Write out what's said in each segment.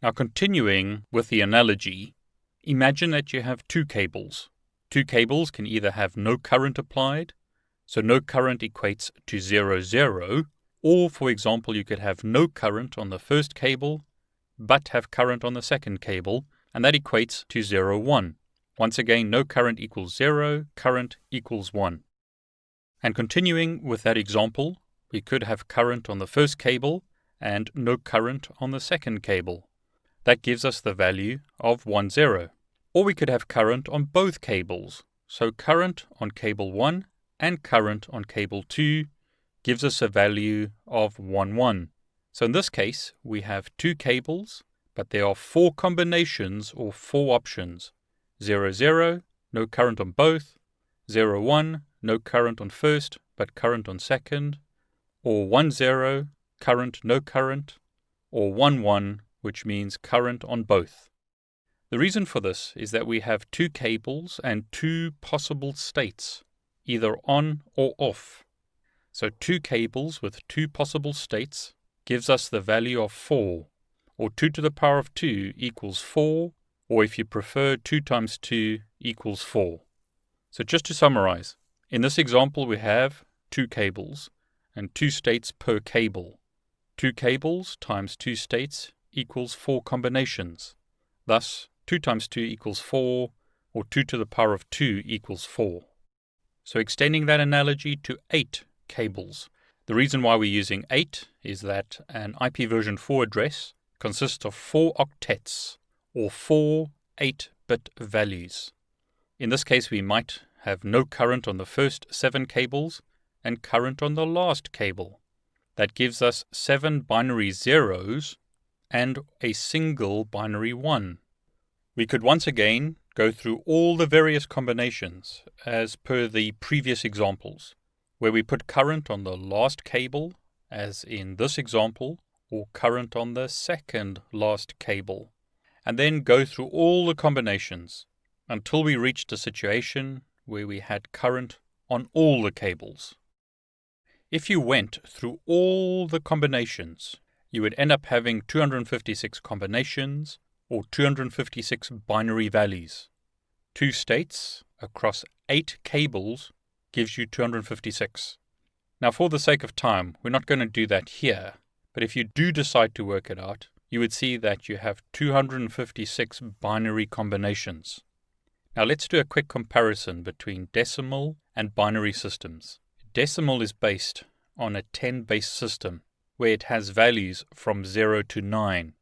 Now continuing with the analogy, imagine that you have two cables. Two cables can either have no current applied, so no current equates to 0, 0, or for example you could have no current on the first cable, but have current on the second cable, and that equates to 0, 1. Once again, no current equals 0, current equals 1. And continuing with that example, we could have current on the first cable and no current on the second cable. That gives us the value of 1, 0. Or we could have current on both cables. So current on cable 1 and current on cable 2 gives us a value of 1, 1. So in this case, we have two cables, but there are four combinations or four options. 0, 0, no current on both. 0, 1, no current on first, but current on second. Or 1, 0, current, no current. Or 1, 1, which means current on both. The reason for this is that we have two cables and two possible states, either on or off. So two cables with two possible states gives us the value of 4, or 2 to the power of 2 equals 4, or if you prefer, 2 times 2 equals 4. So just to summarize, in this example we have two cables and two states per cable. Two cables times two states equals 4 combinations. Thus, 2 times 2 equals 4, or 2 to the power of 2 equals 4. So extending that analogy to 8 cables. The reason why we're using 8 is that an IP version 4 address consists of 4 octets, or 4 8-bit values. In this case, we might have no current on the first 7 cables and current on the last cable. That gives us 7 binary zeros and a single binary 1. We could once again go through all the various combinations as per the previous examples, where we put current on the last cable, as in this example, or current on the second last cable, and then go through all the combinations until we reached a situation where we had current on all the cables. If you went through all the combinations, you would end up having 256 combinations, or 256 binary values. 2 states across 8 cables gives you 256. Now for the sake of time, we're not going to do that here, but if you do decide to work it out, you would see that you have 256 binary combinations. Now let's do a quick comparison between decimal and binary systems. Decimal is based on a 10-base system, where it has values from 0 to 9.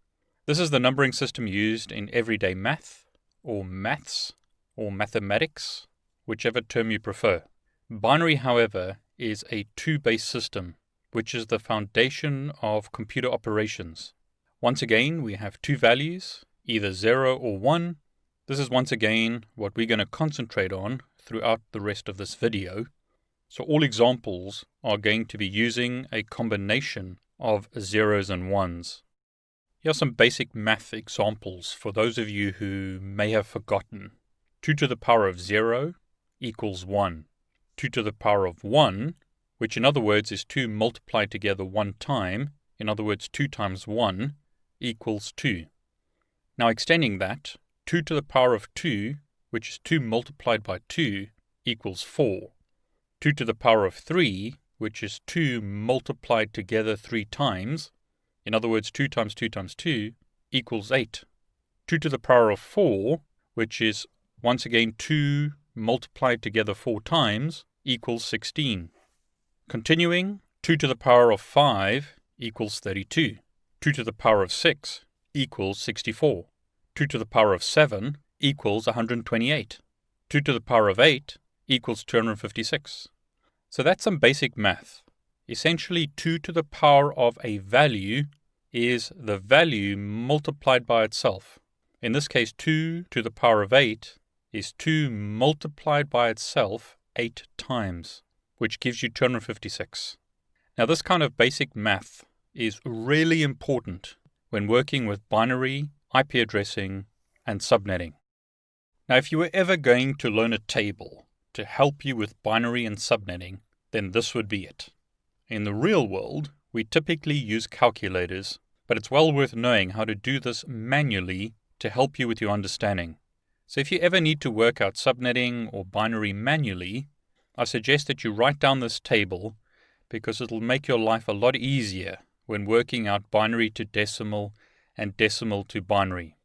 This is the numbering system used in everyday math, or maths, or mathematics, whichever term you prefer. Binary, however, is a 2-base system, which is the foundation of computer operations. Once again, we have two values, either 0 or 1. This is once again what we're going to concentrate on throughout the rest of this video. So all examples are going to be using a combination of zeros and ones. Here are some basic math examples for those of you who may have forgotten. 2 to the power of 0 equals 1. 2 to the power of 1, which in other words is 2 multiplied together one time, in other words 2 times 1, equals 2. Now extending that, 2 to the power of 2, which is 2 multiplied by 2, equals 4. 2 to the power of 3, which is 2 multiplied together 3 times, in other words 2 times 2 times 2, equals 8. 2 to the power of 4, which is once again 2 multiplied together 4 times, equals 16. Continuing, 2 to the power of 5 equals 32. 2 to the power of 6 equals 64. 2 to the power of 7 equals 128. 2 to the power of 8 equals 256. So that's some basic math. Essentially, 2 to the power of a value is the value multiplied by itself. In this case, 2 to the power of 8 is 2 multiplied by itself 8 times, which gives you 256. Now, this kind of basic math is really important when working with binary, IP addressing, and subnetting. Now, if you were ever going to learn a table to help you with binary and subnetting, then this would be it. In the real world, we typically use calculators, but it's well worth knowing how to do this manually to help you with your understanding. So if you ever need to work out subnetting or binary manually, I suggest that you write down this table because it'll make your life a lot easier when working out binary to decimal and decimal to binary.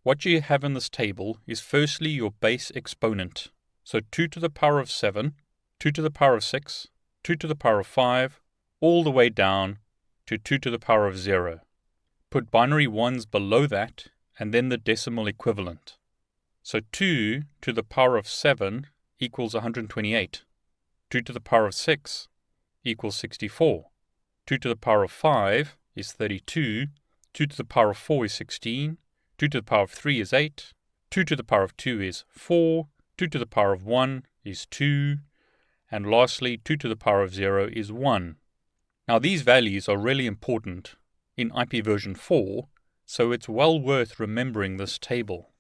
What you have in this table is firstly your base exponent. So 2 to the power of 7, 2 to the power of 6, 2 to the power of 5, all the way down to 2 to the power of 0. Put binary ones below that and then the decimal equivalent. So 2 to the power of 7 equals 128. 2 to the power of 6 equals 64. 2 to the power of 5 is 32. 2 to the power of 4 is 16. 2 to the power of 3 is 8. 2 to the power of 2 is 4. 2 to the power of 1 is 2. And lastly, 2 to the power of 0 is 1. Now these values are really important in IP version 4, so it's well worth remembering this table.